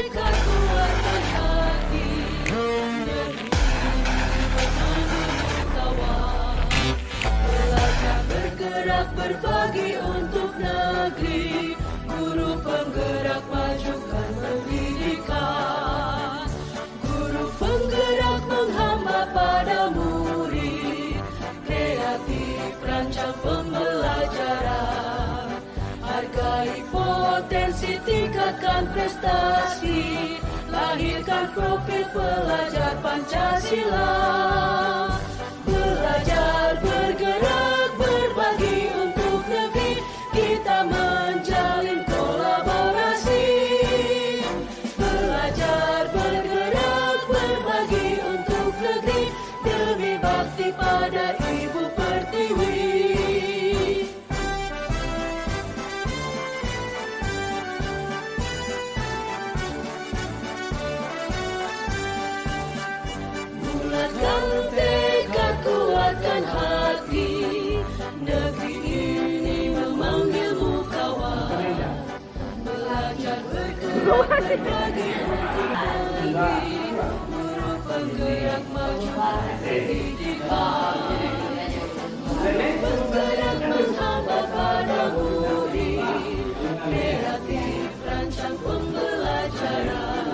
tekad kuatkan hati, negeri ini kawan. Belajar bergerak berbagi untuk negeri, guru penggerak majukan pendidikan. Guru penggerak menghamba pada murid, kreatif rancang pembelajaran. Hargai potensi, tingkatkan prestasi, lahirkan profil pelajar Pancasila. Belajar, bergerak, berbagi untuk negeri, kita menjalin kolaborasi. Belajar, bergerak, berbagi untuk negeri, demi bakti pada Ibu Pertiwi. Bulatkan tekad, kuatkan hati, negeri ini memanggilmu kawan. Belajar bergerak berbagi untuk negeri, guru penggerak majukan pendidikan. Guru penggerak menghamba pada murid, kreatif rancang pembelajaran.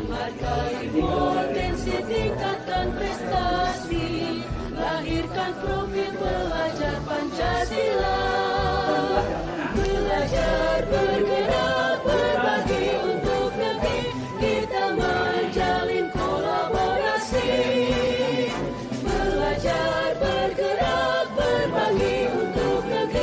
Hargai potensi, tingkatkan prestasi, lahirkan profil pelajar Pancasila. Belajar, bergerak, berbagi untuk negeri, kita menjalin kolaborasi. Belajar, bergerak, berbagi untuk negeri,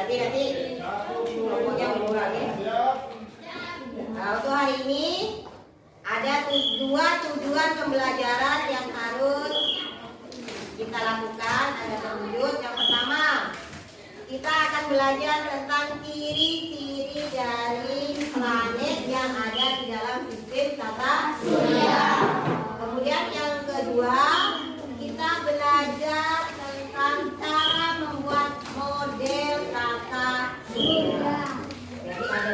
Berarti nanti kelompoknya berdua ya. Nah, untuk hari ini ada 2 tujuan pembelajaran yang harus kita lakukan. Ada penunjuk. Yang pertama, kita akan belajar tentang ciri-ciri dari planet yang ada di dalam sistem tata surya. Kemudian yang kedua, kita belajar tentang cara membuat model tata surya. Jadi ada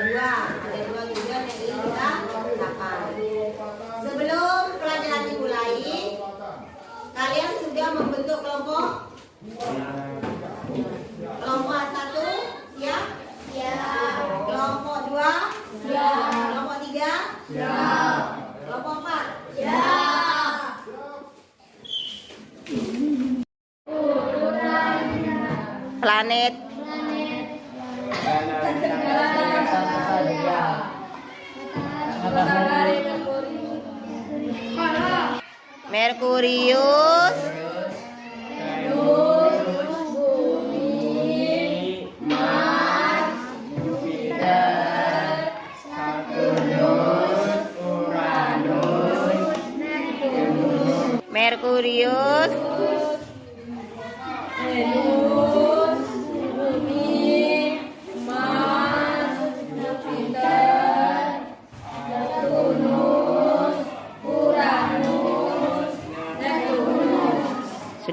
dua tujuan yang ingin kita lakukan. Sebelum pelajaran dimulai, kalian sudah membentuk kelompok? Kelompok 1 ya? Ya. Kelompok 2? Ya. Kelompok 3? Ya. Kelompok 4? Ya. Planet Merkurius, Merkurius, Venus, Bumi, Mars, Jupiter, Saturnus, Uranus, Neptunus.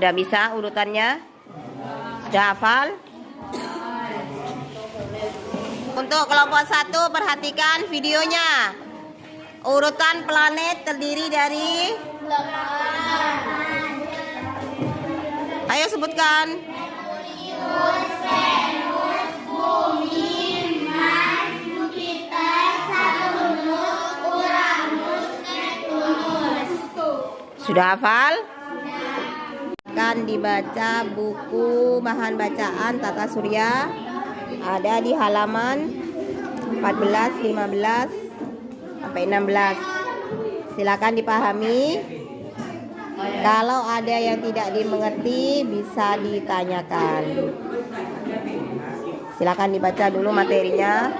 sudah bisa urutannya? Sudah hafal? Untuk kelompok 1 perhatikan videonya. Urutan planet terdiri dari, ayo sebutkan. Merkurius, Venus, Bumi, Mars, Jupiter, Saturnus, Uranus, Neptunus. Sudah hafal? Akan dibaca buku bahan bacaan tata surya, ada di halaman 14, 15 sampai 16. Silakan dipahami. Kalau ada yang tidak dimengerti bisa ditanyakan. Silakan dibaca dulu materinya.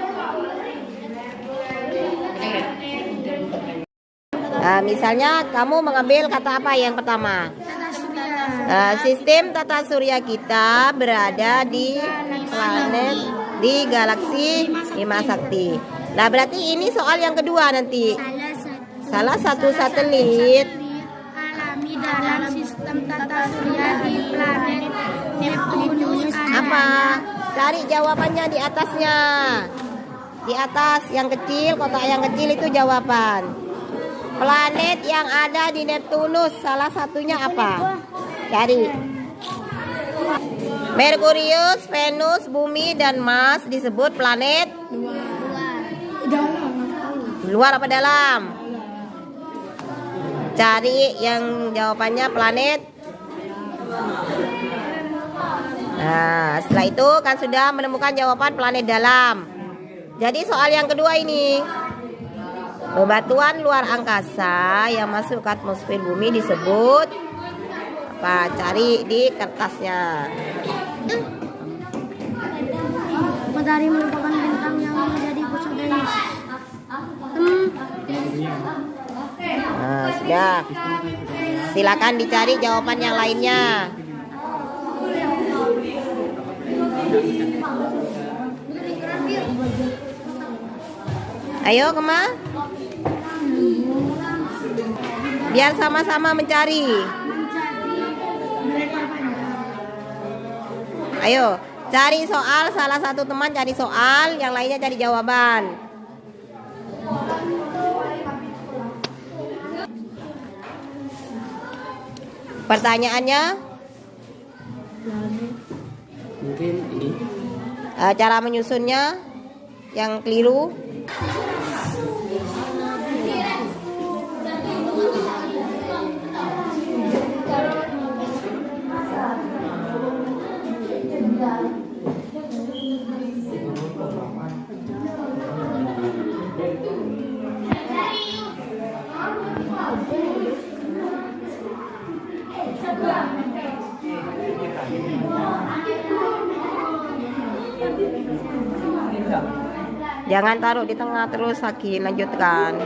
Nah, misalnya kamu mengambil kata apa yang pertama? Sistem tata surya kita berada di planet di galaksi Bima Sakti. Nah, berarti ini soal yang kedua nanti. Salah satu satelit alami dalam sistem tata surya di planet Neptunus apa? Cari jawabannya di atasnya. Di atas yang kecil, kotak yang kecil itu jawaban. Planet yang ada di Neptunus salah satunya apa? Cari. Merkurius, Venus, Bumi, dan Mars disebut planet luar apa dalam? Cari yang jawabannya planet. Nah, setelah itu kan sudah menemukan jawaban planet dalam. Jadi soal yang kedua ini, bebatuan luar angkasa yang masuk ke atmosfer bumi disebut apa? Cari di kertasnya. Matahari merupakan bintang yang menjadi pusat dari Nah, sudah. Silakan dicari jawaban yang lainnya. Ayo, Kema. Biar sama-sama mencari. Ayo, cari soal, salah satu teman cari soal, yang lainnya cari jawaban. Pertanyaannya? Mungkin ini. Cara menyusunnya yang keliru. Jangan taruh di tengah terus, Haki. Lanjutkan.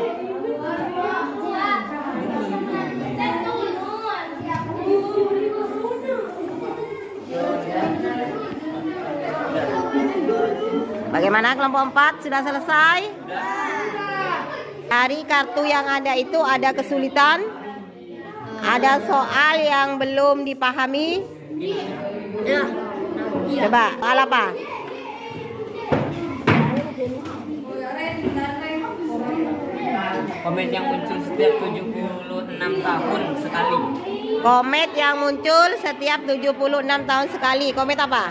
Bagaimana kelompok 4? Sudah selesai? Dari kartu yang ada itu ada kesulitan? Ada soal yang belum dipahami? Coba, soal apa? Komet yang muncul setiap 76 tahun sekali. Komet yang muncul setiap 76 tahun sekali. Komet apa?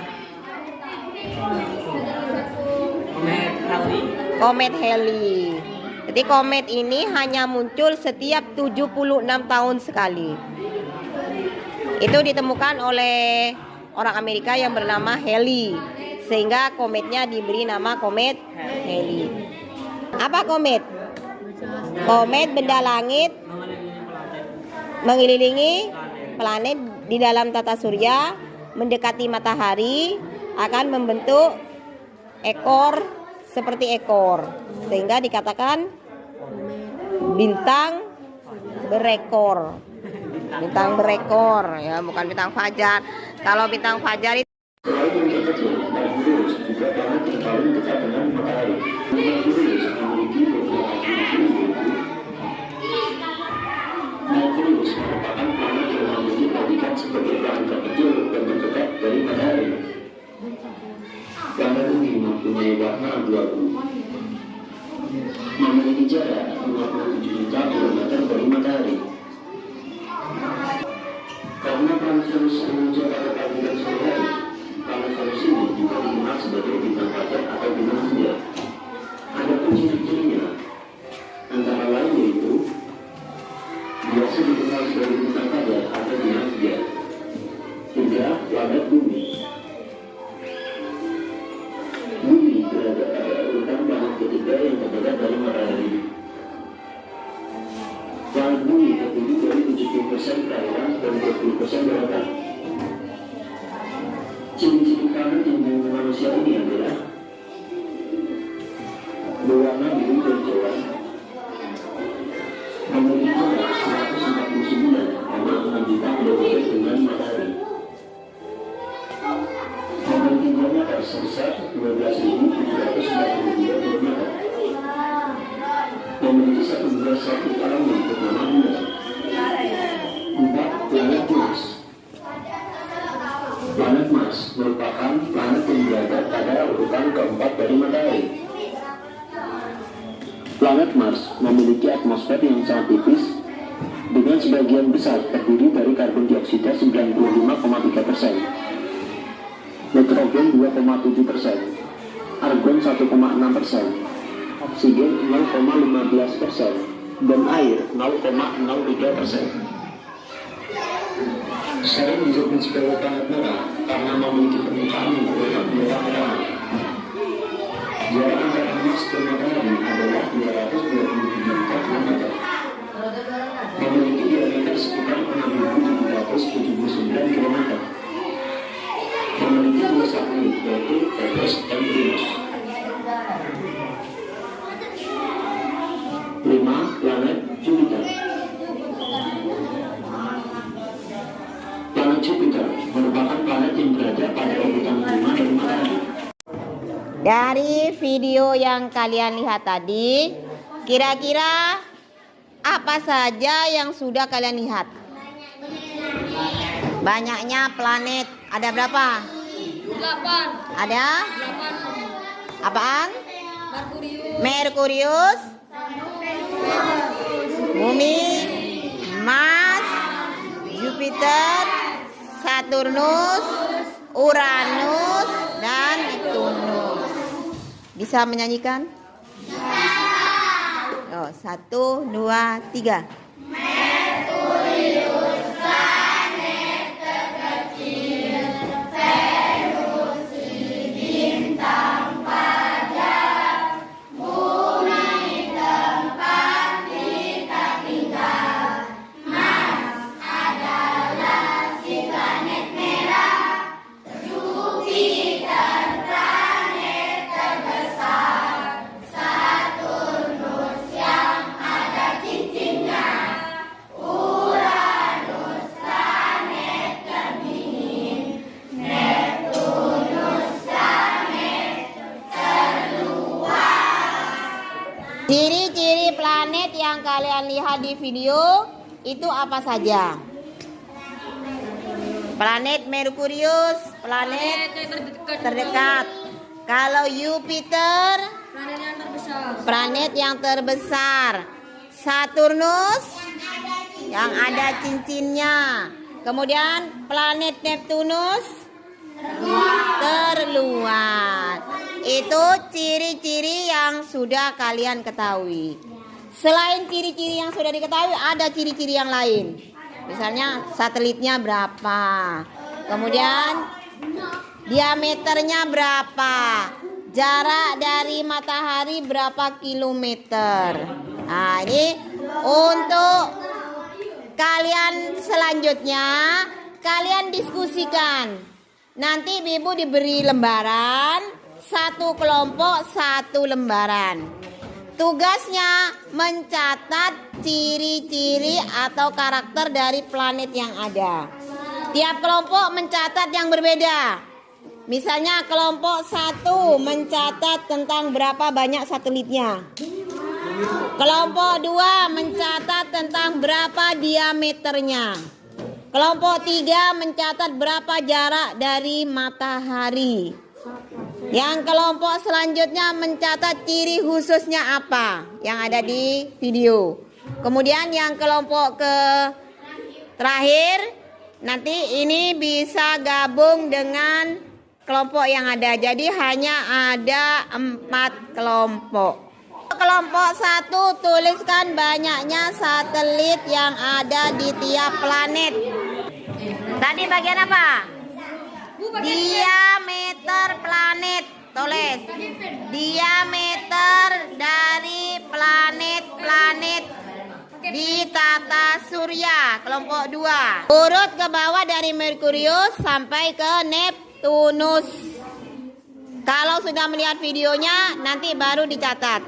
Komet Halley. Komet Halley. Jadi komet ini hanya muncul setiap 76 tahun sekali. Itu ditemukan oleh orang Amerika yang bernama Halley. Sehingga kometnya diberi nama komet Halley. Apa komet? Komet benda langit mengelilingi planet di dalam tata surya, mendekati matahari, akan membentuk ekor seperti ekor, sehingga dikatakan bintang berekor. Bintang berekor, ya, bukan bintang fajar. Kalau bintang fajar itu Merkurius merupakan planet yang memiliki predikat sebagai planet terkecil dan terdekat dari matahari. Planet ini mempunyai warna abu-abu, memiliki jarak 57 juta kilometer dari matahari. Karena planet Venus menunjuk pada predikat sore hari, planet Venus ini juga dikenal sebagai bintang fajar atau bintang senja. Ada pun ciri-cirinya, antara lain yaitu biasa dikenal sebagai bintang fajar atau bintang senja. 3. Planet Bumi. Bumi berada pada urutan planet ketiga yang terdekat dari matahari. Planet Bumi terdiri dari 70% perairan dan 20% daratan. Ciri-ciri planet yang dimiliki manusia ini adalah berwarna biru dan cerah, memiliki jarak 149,6 juta kilometer dengan matahari, memiliki diameter sebesar 12.792 kilometer, memiliki satu belas satu alam yang bernama bulan. 4. Planet Mars. Planet Mars merupakan planet yang berada pada urutan keempat dari matahari. Planet Mars memiliki atmosfer yang sangat tipis dengan sebagian besar terdiri dari karbon dioksida 95,3%, nitrogen 2,7%, argon 1,6%, oksigen 0,15%, dan air 0,03%. Sering disebut sebagai planet merah karena memiliki permukaan yang berwarna merah. Jarak antara Mars dan matahari adalah 227 juta kilometer. Memiliki diameter sekitar 6.779 kilometer. Memiliki dua satelit yaitu Eros dan Venus. 5. Planet Jupiter. Planet Jupiter merupakan planet yang berada pada urutan 5 dari matahari. dari video yang kalian lihat tadi, kira-kira apa saja yang sudah kalian lihat? Banyaknya planet. Ada berapa? 8. Ada? 8. Apaan? Merkurius. Merkurius, Bumi, Mars, Jupiter, Saturnus, Uranus, dan Neptunus. Bisa menyanyikan? Oh, 1, 2, 3. Ciri-ciri planet yang kalian lihat di video itu apa saja? Planet Merkurius, planet terdekat. Kalau Jupiter, planet yang terbesar. Saturnus, yang ada cincinnya. Kemudian planet Neptunus, terluar. Itu ciri-ciri yang sudah kalian ketahui. Selain ciri-ciri yang sudah diketahui, ada ciri-ciri yang lain. Misalnya satelitnya berapa, kemudian diameternya berapa, jarak dari matahari berapa kilometer. Nah, ini untuk kalian selanjutnya kalian diskusikan. Nanti Ibu diberi lembaran, satu kelompok satu lembaran. Tugasnya mencatat ciri-ciri atau karakter dari planet yang ada. Tiap kelompok mencatat yang berbeda. Misalnya kelompok 1 mencatat tentang berapa banyak satelitnya. Kelompok 2 mencatat tentang berapa diameternya. Kelompok 3 mencatat berapa jarak dari matahari. Yang kelompok selanjutnya mencatat ciri khususnya apa yang ada di video. Kemudian yang kelompok terakhir nanti ini bisa gabung dengan kelompok yang ada. Jadi hanya ada 4 kelompok. Kelompok 1 tuliskan banyaknya satelit yang ada di tiap planet. Tadi bagian apa? Diameter planet. Tulis diameter dari planet-planet di tata surya. Kelompok 2. Urut ke bawah dari Merkurius sampai ke Neptunus. Kalau sudah melihat videonya nanti baru dicatat.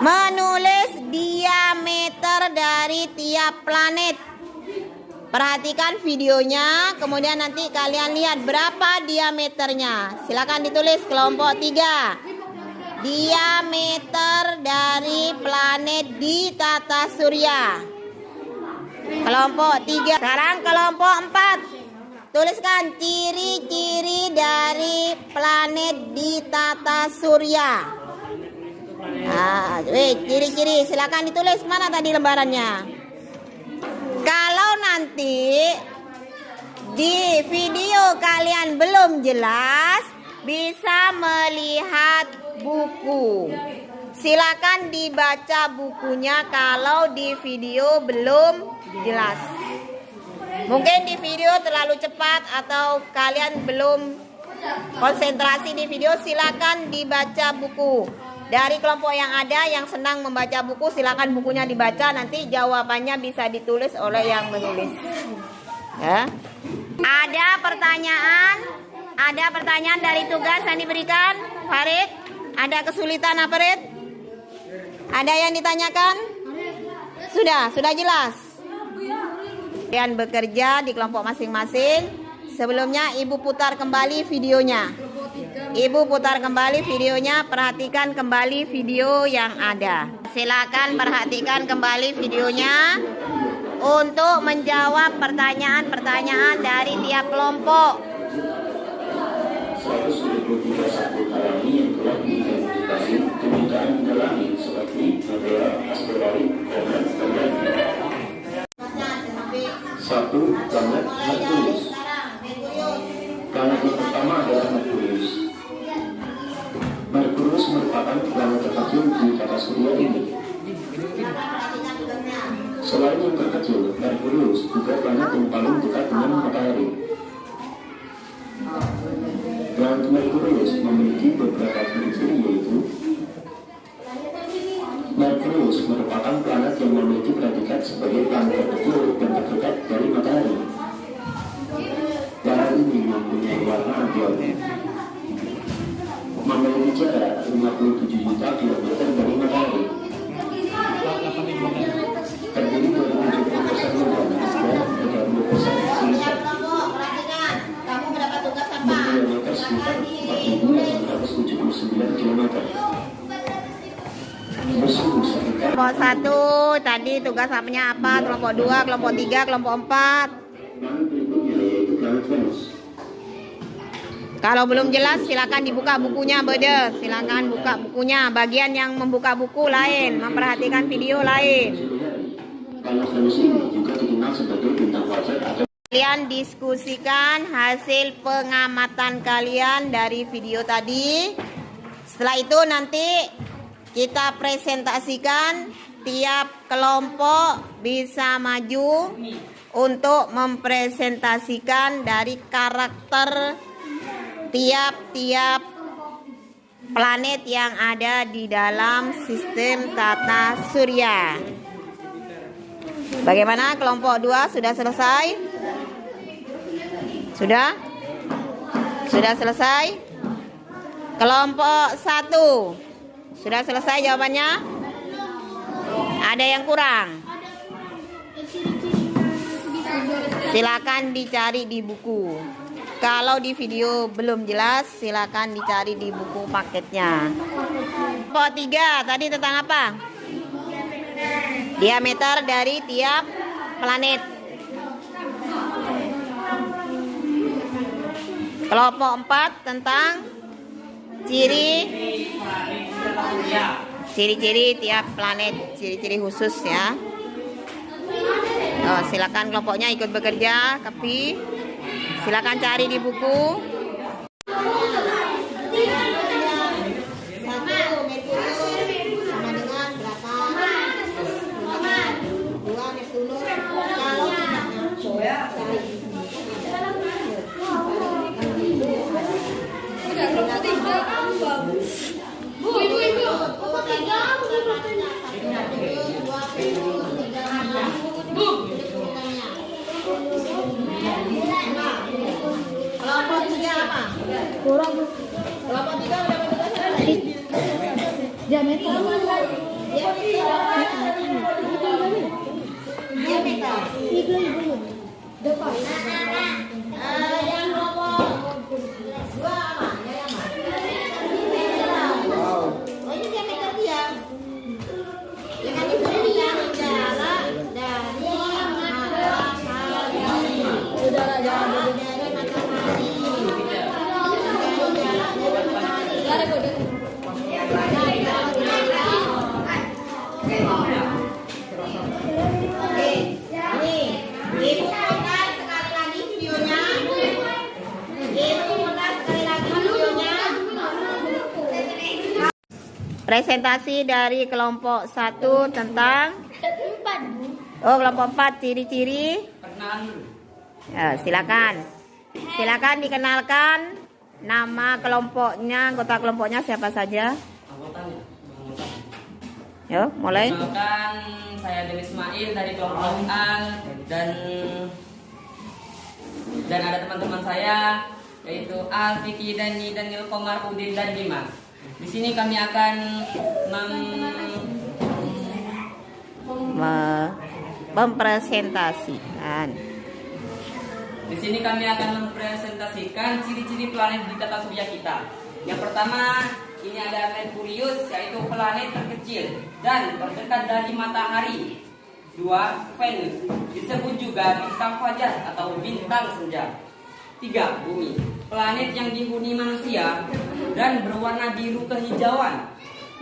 Menulis diameter dari tiap planet. Perhatikan videonya, kemudian nanti kalian lihat berapa diameternya. Silakan ditulis kelompok 3. Diameter dari planet di tata surya. Kelompok 3. Sekarang kelompok 4. Tuliskan ciri-ciri dari planet di tata surya. Nah, ciri-ciri. Silakan ditulis, mana tadi lembarannya? Kalau nanti di video kalian belum jelas, bisa melihat buku. Silakan dibaca bukunya kalau di video belum jelas. Mungkin di video terlalu cepat atau kalian belum konsentrasi di video, silakan dibaca buku. Dari kelompok yang ada yang senang membaca buku, silakan bukunya dibaca, nanti jawabannya bisa ditulis oleh yang menulis. Ya. Ada pertanyaan dari tugas yang diberikan, Farid? Ada kesulitan apa, Farid? Ada yang ditanyakan? Sudah jelas. Kalian bekerja di kelompok masing-masing. Sebelumnya Ibu putar kembali videonya. Perhatikan kembali video yang ada. Silakan perhatikan kembali videonya untuk menjawab pertanyaan-pertanyaan dari tiap kelompok. 123 sabut alami yang telah diidentifikasi kedutaan alami seperti meteor, asteroid, komet, dan lainnya. 1. Planet Merkurius. Planet yang pertama adalah Merkurius. Merkurius merupakan planet terkecil di tata surya ini. Selain yang terkecil, Merkurius juga planet yang paling dekat dengan matahari. Planet Merkurius memiliki beberapa ciri-ciri, yaitu Merkurius merupakan planet yang memiliki predikat sebagai planet terkecil dan terdekat dari matahari. Planet ini mempunyai warna abu-abu, memiliki jarak 57 juta kilometer dari matahari, terdiri dari 70% logam dan 30% silika, berdiameter sekitar 4.879 km. bersungguh sekitar Kelompok 1 tadi tugas apanya apa? Kelompok 2, kelompok 3, kelompok 4. planet berikutnya yaitu planet Venus. Kalau belum jelas silakan dibuka bukunya, Bede. Silakan buka bukunya. Bagian yang membuka buku lain, memperhatikan video lain. Planet Venus ini juga dikenal sebagai bintang fajar atau Kalian diskusikan hasil pengamatan kalian dari video tadi. Setelah itu nanti kita presentasikan, tiap kelompok bisa maju untuk mempresentasikan dari karakter tiap-tiap planet yang ada di dalam sistem tata surya. Bagaimana kelompok 2 sudah selesai? Sudah? Sudah selesai? Kelompok 1 sudah selesai jawabannya? Ada yang kurang? Silakan dicari di buku. Kalau di video belum jelas, silakan dicari di buku paketnya. Kelompok 3 tadi tentang apa? Diameter dari tiap planet. Kelompok 4 tentang ciri-ciri tiap planet, ciri-ciri khusus ya. Oh, silakan kelompoknya ikut bekerja, tapi silakan cari di buku. 1 Merkurius sama dengan berapa? 2 Neptunus. Kalau tidak ngaco, cari di sini. Kelompok 3 apa? Kurang Kelompok 3 udah berapa? diameter. Diameter. Depan. Yang kelompok 2 apa? Oh, ini diameter dia. Yang ini sebenarnya jarak dari matahari. Udara jarak dari matahari. Presentasi dari kelompok 1 tentang kelompok 4 ciri-ciri. Ya, silakan dikenalkan nama kelompoknya, anggota kelompoknya siapa saja. Yo, mulai. Perkenalkan, saya Del Ismail dari kelompok A dan ada teman-teman saya yaitu Al, Vicky, Dani, Daniel, Komar, Udin dan Dimas. Di sini kami akan mempresentasikan. Di sini kami akan mempresentasikan ciri-ciri planet di tata surya kita. Yang pertama, ini ada Merkurius, yaitu planet terkecil dan terdekat dari matahari. 2. Venus, disebut juga bintang fajar atau bintang senja. 3. Bumi, planet yang dihuni manusia dan berwarna biru kehijauan.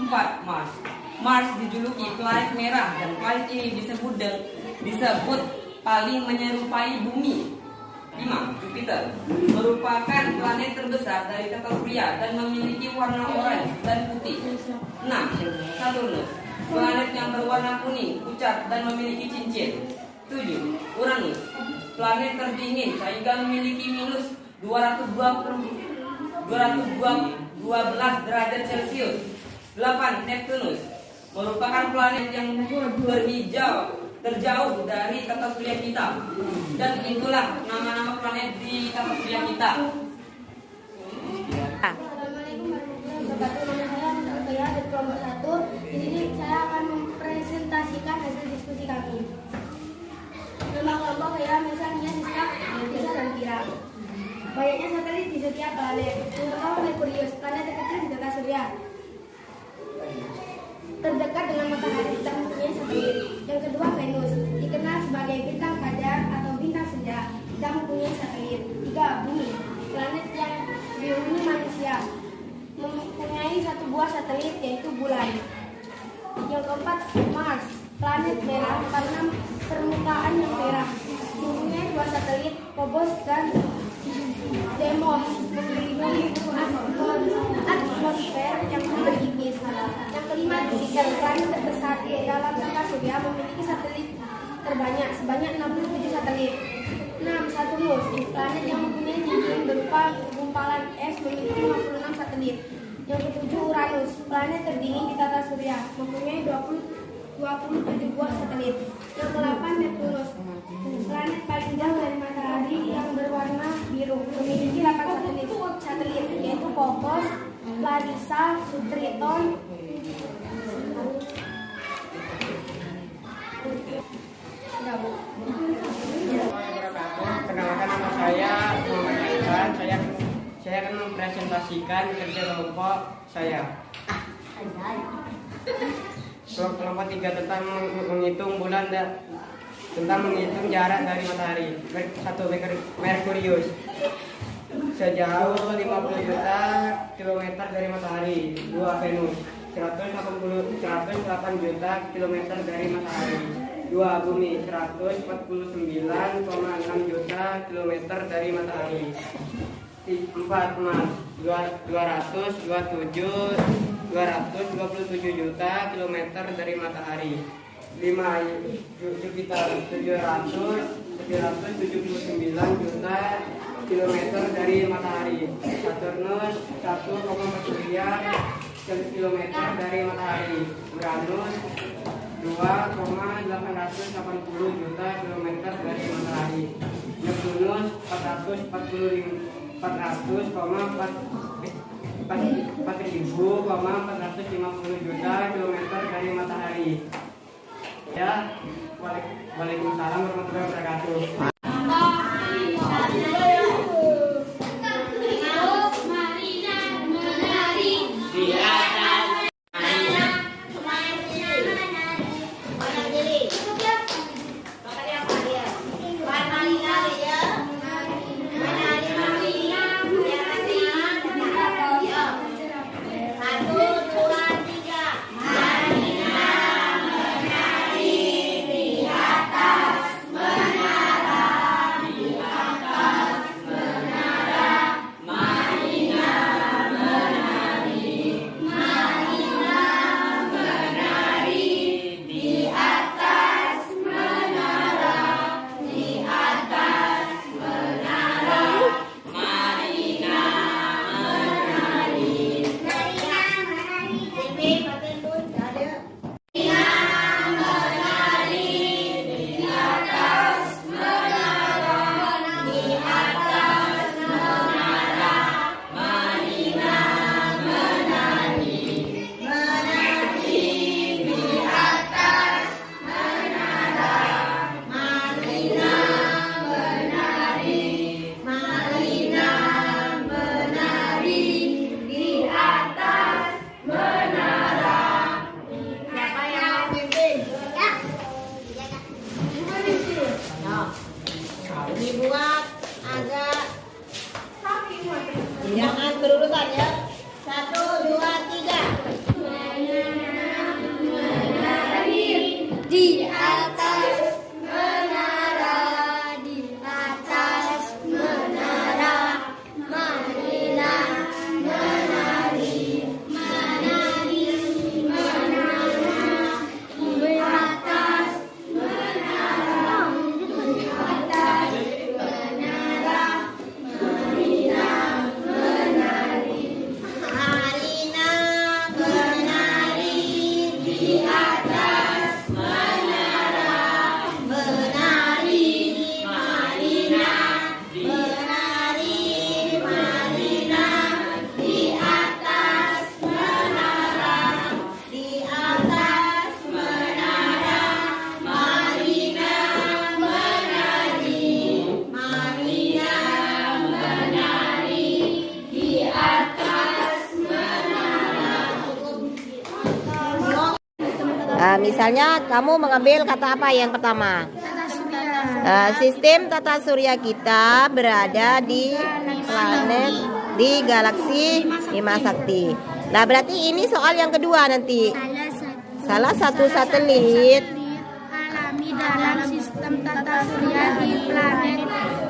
4. Mars, Mars dijuluki planet merah dan planet ini disebut paling menyerupai bumi. 5. Jupiter, merupakan planet terbesar dari tata surya dan memiliki warna oranye dan putih. 6. Saturnus, planet yang berwarna kuning, pucat dan memiliki cincin. 7. Uranus, planet terdingin sehingga memiliki minus 212 derajat Celcius. 8. Neptunus, merupakan planet yang terjauh dari tata surya kita. Dan itulah nama-nama planet di tata surya kita. Saya dari kelompok 1. Di sini saya akan mempresentasikan hasil diskusi kami. Nama kelompok saya misalnya Siska, Lisa, dan Kira. Banyaknya satelit di setiap planet. Yang pertama Merkurius, planet terkecil di tata surya. terdekat dengan matahari tidak mempunyai satelit. Yang kedua, Venus, dikenal sebagai bintang fajar atau bintang senja, tidak mempunyai satelit. Tiga, Bumi, planet yang dihuni manusia, mempunyai satu buah satelit yaitu bulan. Yang keempat, Mars, planet merah karena permukaan yang merah, mempunyai dua satelit, Phobos dan Deimos, memiliki atmosfer yang beripis. Yang kelima, Jupiter, planet terbesar di dalam tata surya, memiliki satelit terbanyak sebanyak 67 satelit. 6. Saturnus, planet yang mempunyai cincin berupa gumpalan es, memiliki 56 satelit. Yang ketujuh, Uranus, planet terdingin di tata surya, mempunyai 27 buah satelit. Yang ke-8, Neptunus, planet paling jauh dari matahari yang berwarna biru, memiliki 8 satelit yaitu Phobos, Larissa, Triton, Perkenalkan, nama saya Muhammad Irfan. Saya akan mempresentasikan kerja kelompok saya. Kelompok 3 tentang menghitung bulan dan tentang menghitung jarak dari matahari. 1. Merkurius, sejauh 50 juta kilometer dari matahari. 2. Venus, 108 juta kilometer dari matahari. 2. Bumi, 149,6 juta kilometer dari matahari. 4. Mars, 227 juta kilometer dari matahari. 5. Jupiter, 779 juta kilometer dari matahari. Saturnus, 1,4 kilometer dari matahari. Uranus, 2,880 juta kilometer dari matahari. Neptunus, 4,450 juta kilometer dari matahari. Ya, waalaikumsalam warahmatullahi wabarakatuh. Dibuat agak jangan berurutan ya. 1, 2, 3. Di atas menara, di atas menara, marilah menari, menari, menara, di atas menara, di atas menara, marilah menari, marilah menari di atas menara. Misalnya kamu mengambil kata apa yang pertama? Sistem tata surya kita berada di planet di galaksi Bima Sakti. Nah, berarti ini soal yang kedua nanti. Salah satu satelit alami dalam sistem tata surya di planet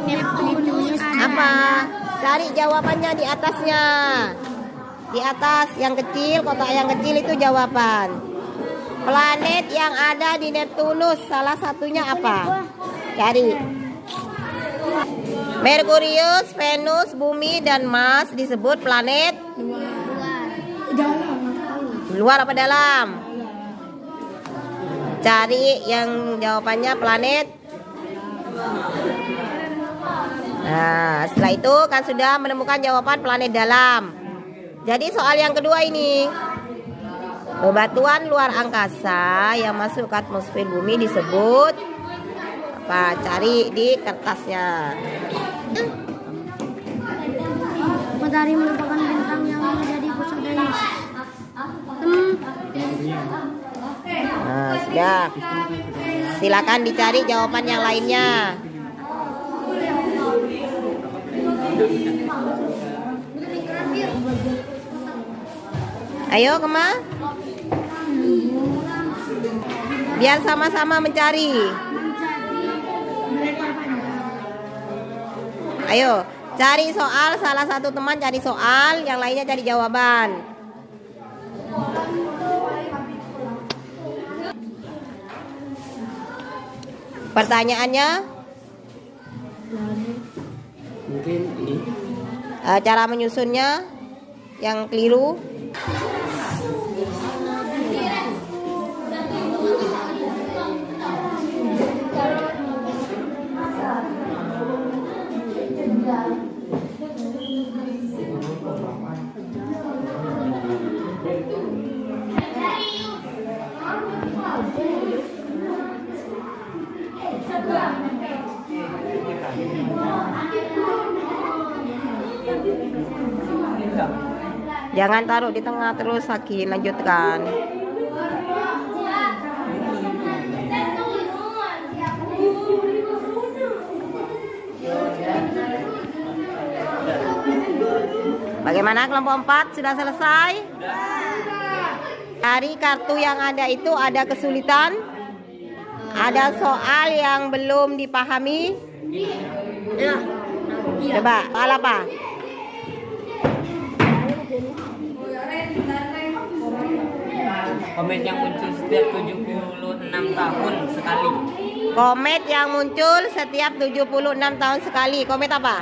Neptunus apa? Cari jawabannya di atasnya. Di atas yang kecil, kotak yang kecil itu jawaban. Planet yang ada di Neptunus salah satunya apa? Cari. Merkurius, Venus, Bumi, dan Mars disebut planet luar apa dalam? Cari yang jawabannya planet. Nah, setelah itu kan sudah menemukan jawaban planet dalam. Jadi soal yang kedua ini, bebatuan luar angkasa yang masuk ke atmosfer bumi disebut apa? Cari di kertasnya. Matahari merupakan bintang yang menjadi pusat dari Nah, sudah. Silakan dicari jawaban yang lainnya. Ayo, Kema. Biar sama-sama mencari. Ayo, cari soal, salah satu teman cari soal, yang lainnya cari jawaban. Pertanyaannya? Mungkin ini. Cara menyusunnya yang keliru. Jangan taruh di tengah terus, Haki. Lanjutkan. Bagaimana kelompok 4? Sudah selesai? Dari kartu yang ada itu ada kesulitan? Ada soal yang belum dipahami? Coba, soal apa? Komet yang muncul setiap 76 tahun sekali. Komet yang muncul setiap 76 tahun sekali. Komet apa?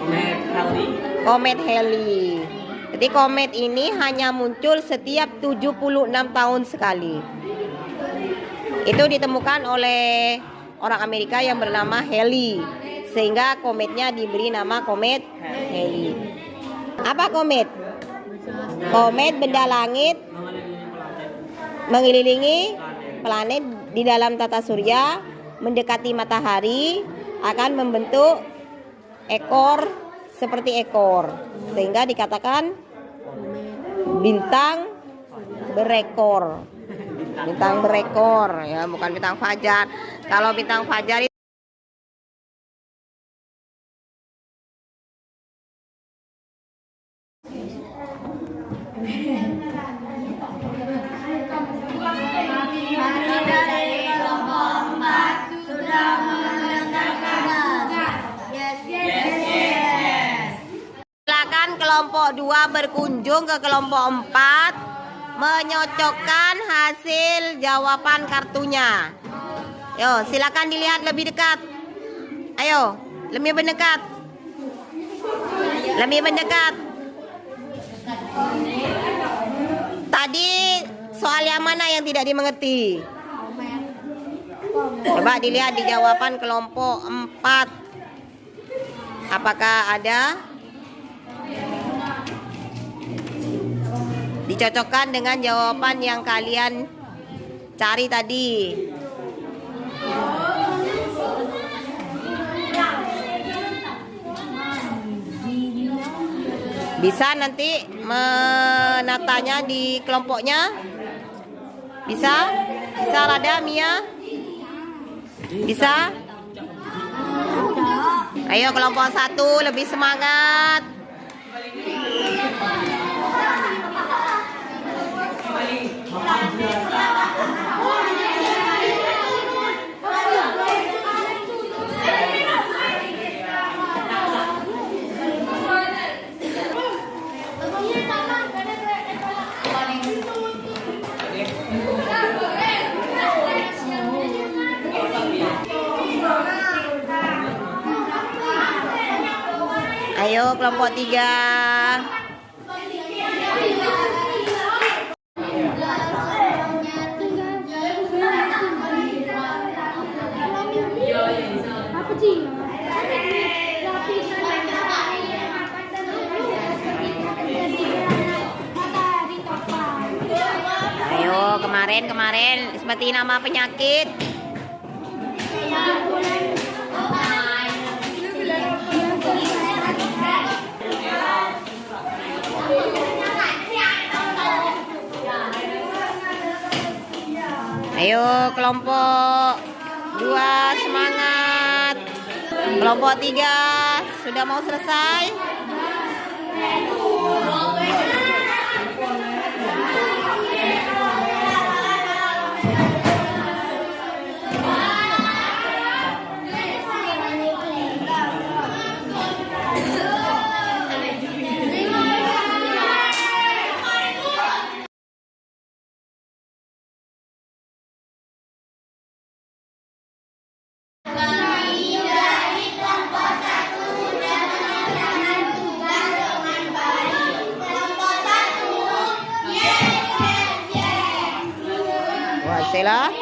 Komet Halley. Komet Halley. Jadi komet ini hanya muncul setiap 76 tahun sekali. Itu ditemukan oleh orang Amerika yang bernama Halley. Sehingga kometnya diberi nama komet Halley. Apa komet? Komet benda langit mengelilingi planet di dalam tata surya, mendekati matahari, akan membentuk ekor seperti ekor, sehingga dikatakan bintang berekor. Bintang berekor ya, bukan bintang fajar. Kalau bintang fajar kelompok 2 berkunjung ke kelompok 4 menyocokkan hasil jawaban kartunya. Yo, silakan dilihat lebih dekat. Ayo, lebih mendekat. Lebih mendekat. Tadi soal yang mana yang tidak dimengerti? Coba dilihat di jawaban kelompok 4. Apakah ada? Dicocokkan dengan jawaban yang kalian cari tadi. Bisa nanti menatanya di kelompoknya? Bisa? Bisa Lada, Mia? Bisa? Ayo kelompok 1 lebih semangat. Ayo kelompok 3. Apa sih? Ayo kemarin seperti nama penyakit. Ayo kelompok 2 semangat. Kelompok 3 sudah mau selesai. Wah, Stella.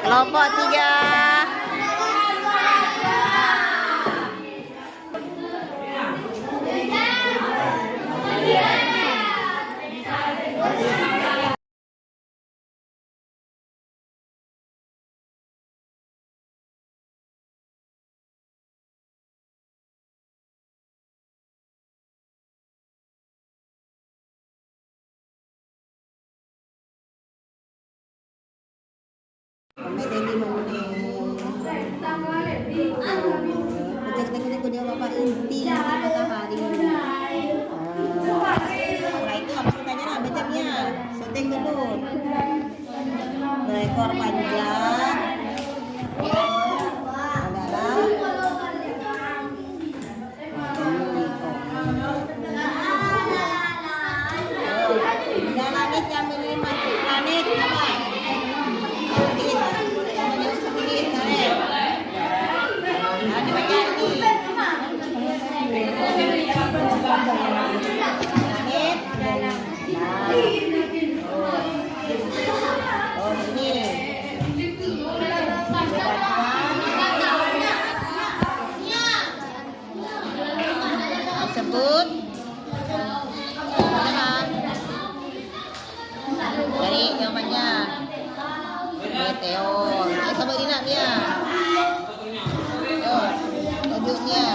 Kelompok 3. Dia bapak inti matahari. Setelah itu apa sukanya lah becaknya. Syuting dulu. Berekor panjang. Adalah langit yang menikmati planet apa? Sebut dari jawabannya meteor. Sebut ini dia. Tunjuknya.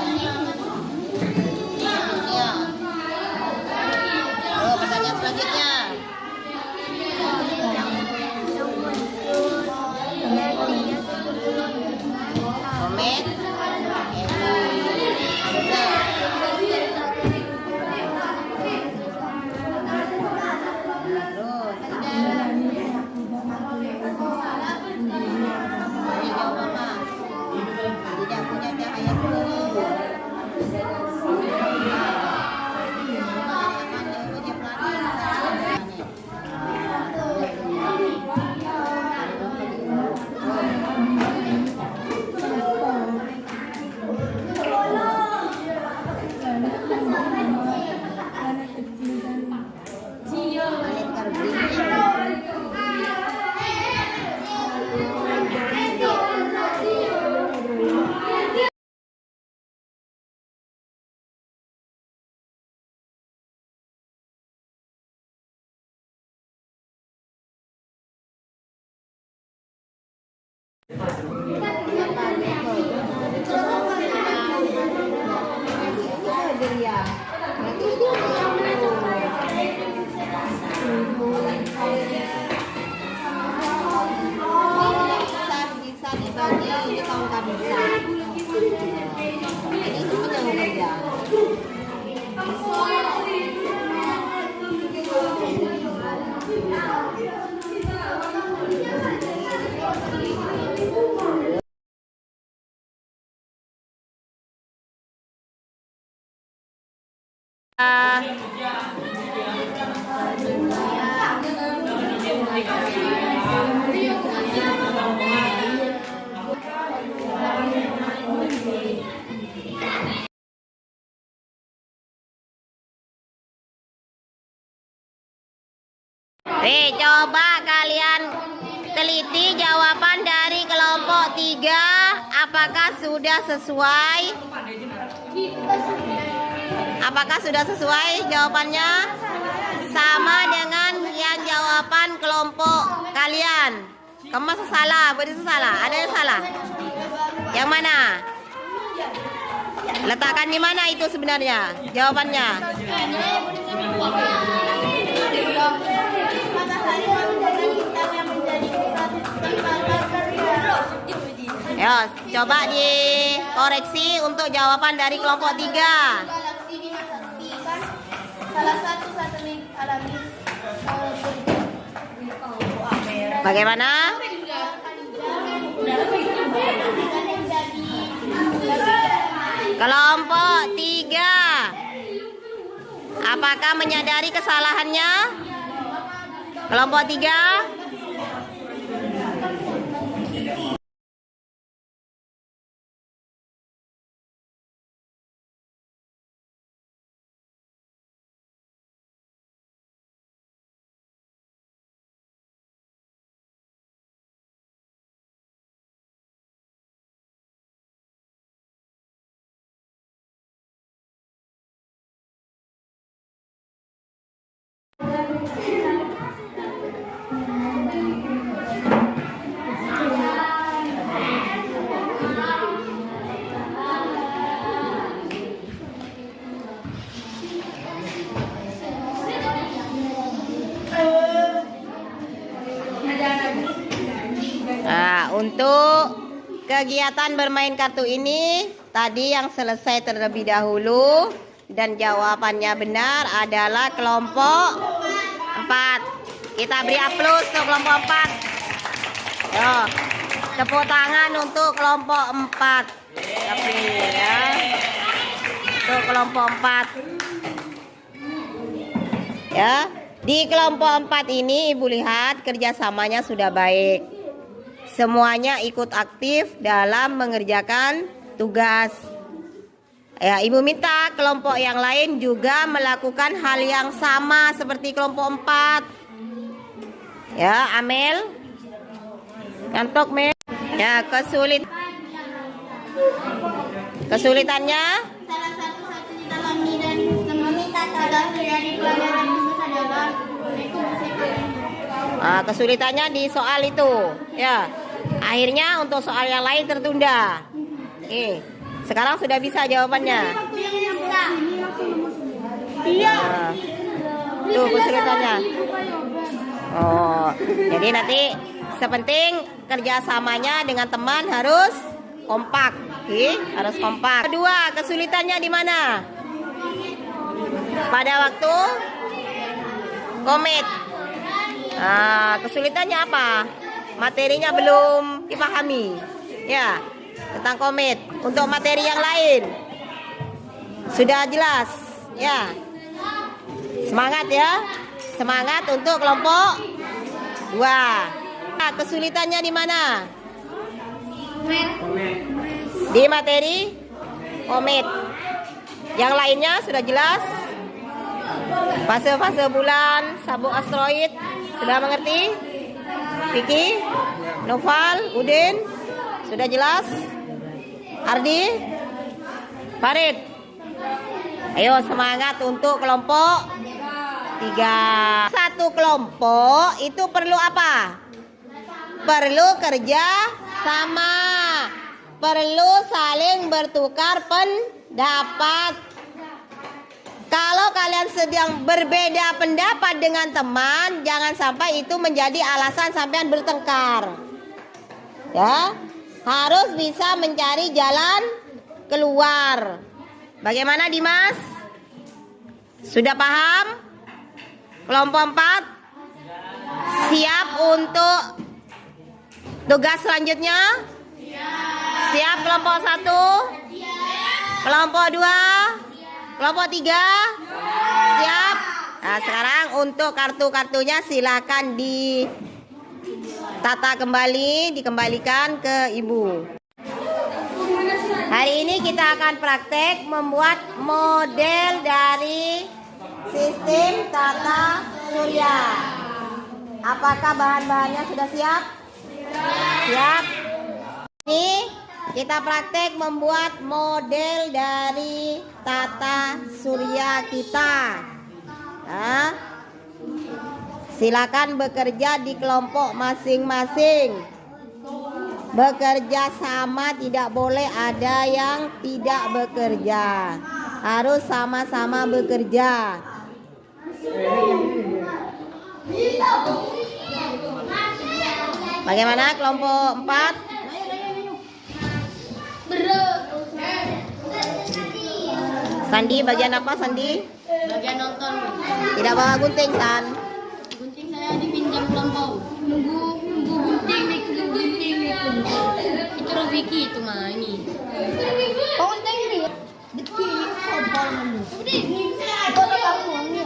Pertanyaan selanjutnya. Komet. Terus. Bisa dibagi, ini kalau nggak bisa. Ini cuma yang kerja. Coba kalian teliti jawaban dari kelompok 3. Apakah sudah sesuai? Apakah sudah sesuai jawabannya? Sama dengan yang jawaban kelompok kalian. Kamu masa salah, berarti salah. Ada yang salah? Yang mana? Letakkan di mana itu sebenarnya jawabannya? Yo, coba dikoreksi untuk jawaban dari kelompok 3. Galaksi Bima Sakti kan salah satu satelit alami. Bagaimana? Kelompok 3. Apakah menyadari kesalahannya? Kelompok 3. Nah, untuk kegiatan bermain kartu ini tadi yang selesai terlebih dahulu dan jawabannya benar adalah kelompok 4. Kita beri aplaus untuk kelompok 4. Yo, tepuk tangan untuk kelompok 4. Tapi ya. Untuk kelompok 4. Ya, di kelompok 4 ini Ibu lihat kerjasamanya sudah baik. Semuanya ikut aktif dalam mengerjakan tugas. Ya, Ibu minta kelompok yang lain juga melakukan hal yang sama seperti kelompok 4. Ya, Amel. Ngantuk, Mel. Ya, kesulitannya Salah satu satelit alami dan meminta galaksi dari pelajaran khusus adalah kesulitannya di soal itu. Ya, akhirnya untuk soal yang lain tertunda. Sekarang sudah bisa jawabannya. Iya. Tuh kesulitannya. Oh, jadi nanti sepenting kerjasamanya dengan teman harus kompak. Harus kompak. Kedua, kesulitannya di mana? Pada waktu komit. Kesulitannya apa? Materinya belum dipahami. Ya, tentang komit. Untuk materi yang lain sudah jelas. Ya. Semangat ya. Semangat untuk kelompok 2. Kesulitannya di mana? Di materi komit. Yang lainnya sudah jelas. Fase-fase bulan, sabuk asteroid, sudah mengerti? Vicky, Noval, Udin, sudah jelas? Ardi, Farid, ayo semangat untuk kelompok 3. Satu kelompok itu perlu apa? Perlu kerja sama, perlu saling bertukar pendapat. Kalau kalian sedang berbeda pendapat dengan teman, jangan sampai itu menjadi alasan sampean bertengkar. Ya, harus bisa mencari jalan keluar. Bagaimana Dimas? Sudah paham? Kelompok 4 siap untuk tugas selanjutnya? Siap kelompok 1? Kelompok 2? Kelompok 3? Siap? Nah, sekarang untuk kartu-kartunya silakan ditata kembali, dikembalikan ke ibu. Hari ini kita akan praktek membuat model dari sistem tata surya. Apakah bahan-bahannya sudah siap? Siap. Ini kita praktek membuat model dari tata surya kita. Nah, silakan bekerja di kelompok masing-masing. Bekerja sama, tidak boleh ada yang tidak bekerja. Harus sama-sama bekerja. Bagaimana kelompok 4? Sandi bagian apa Sandi? Bagian nonton. Tidak bawa gunting San? Gunting saya dipinjam kelompok. Nunggu gunting itu Rafiki itu mah ini. Oh gunting ini. Detik sobat mana? Udah kamu uangnya.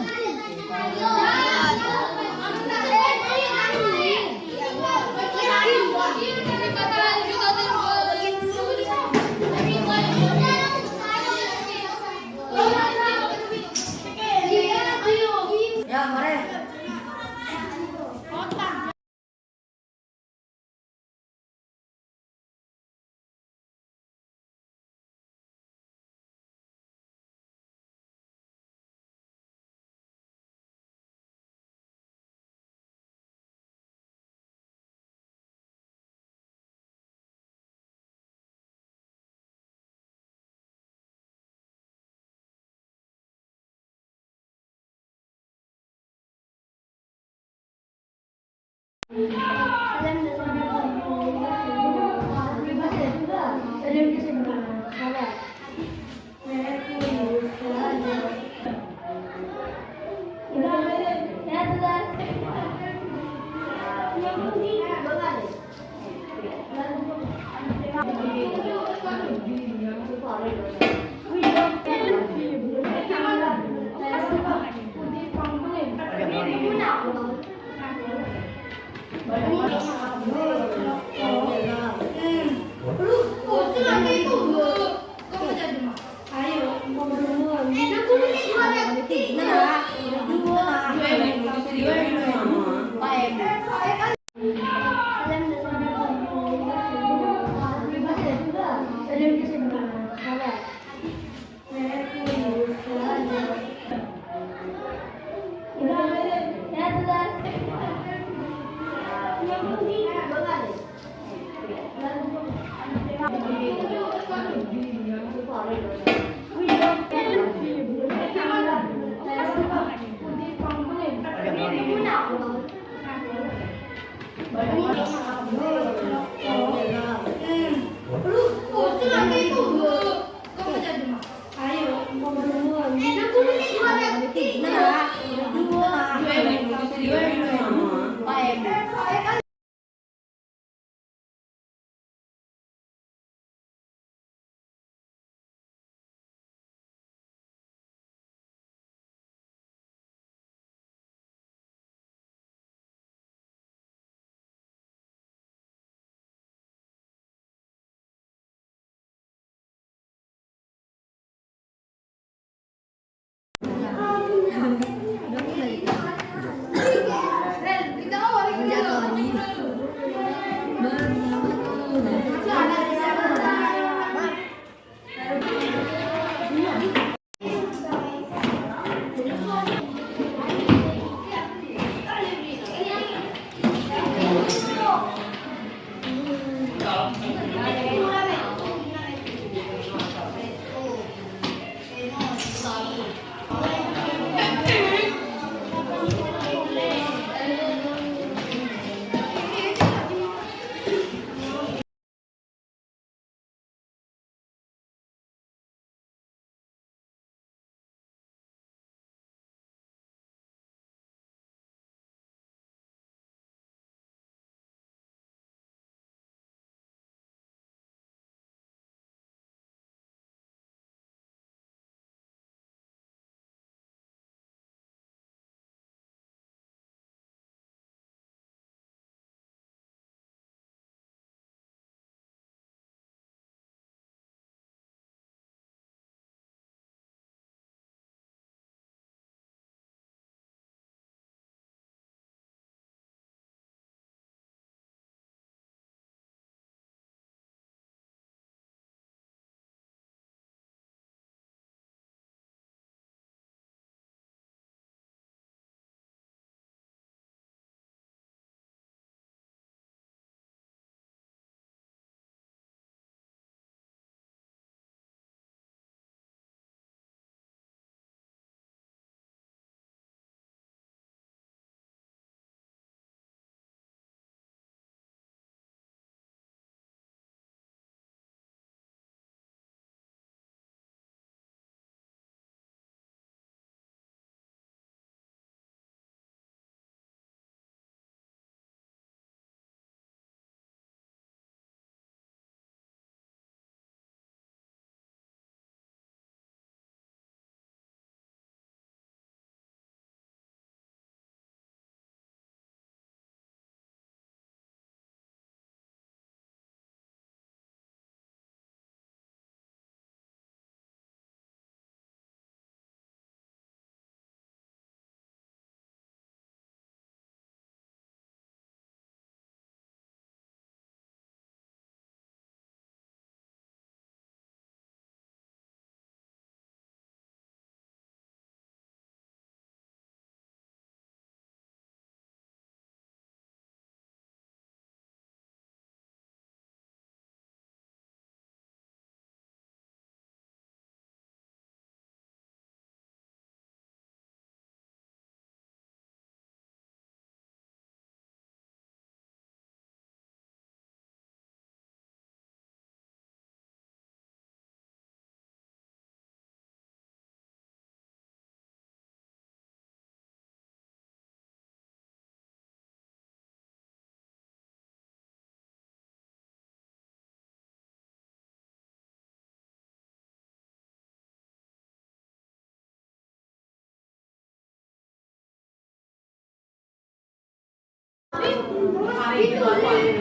Lebih menarik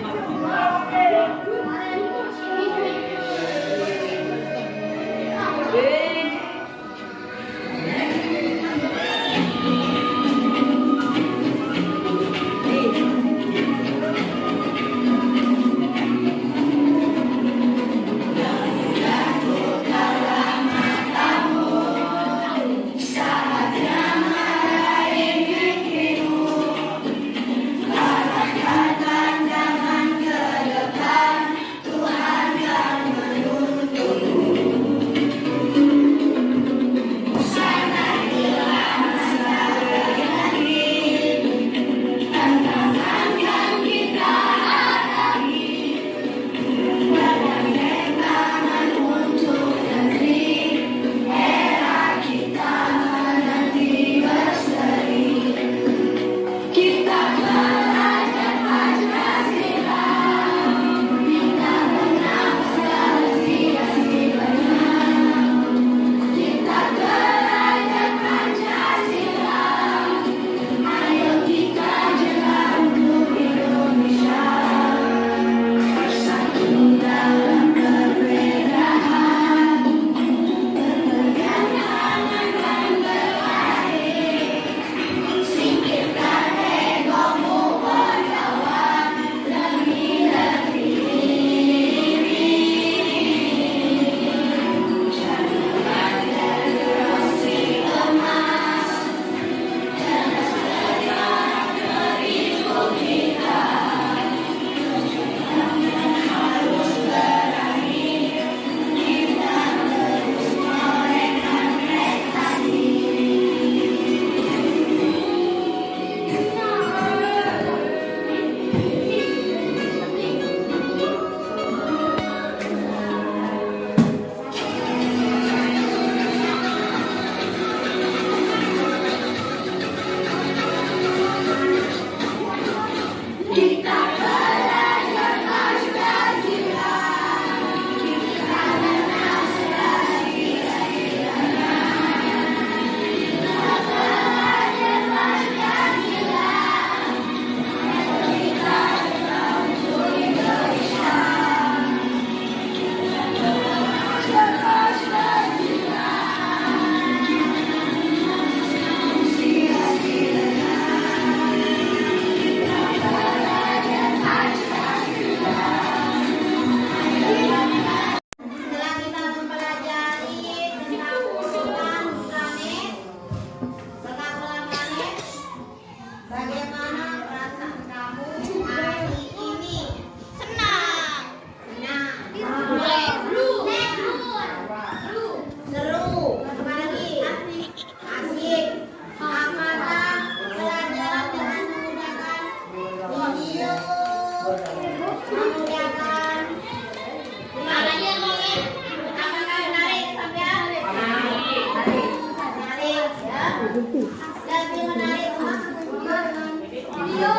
video.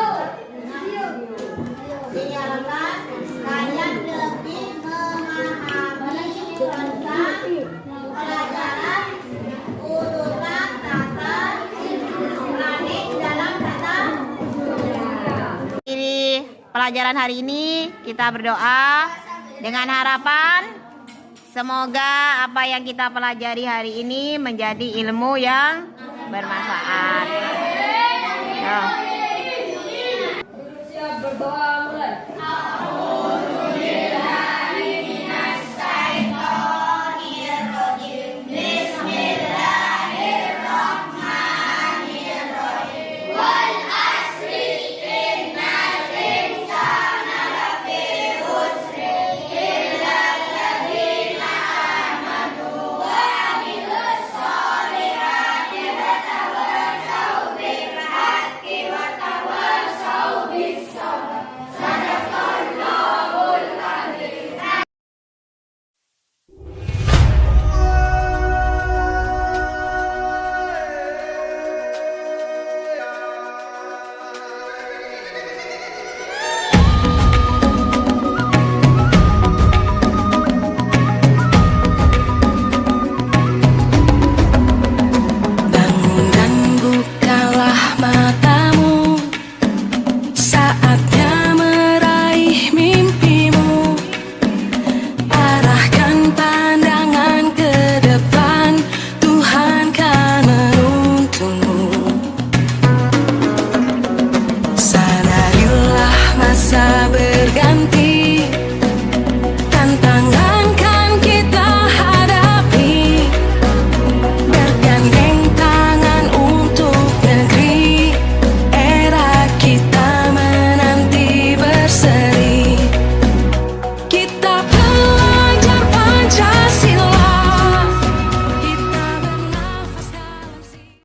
Diharapkan kalian lebih memahami tentang pelajaran urutan tata planet dalam tata surya. Di pelajaran hari ini kita berdoa dengan harapan semoga apa yang kita pelajari hari ini menjadi ilmu yang bermanfaat.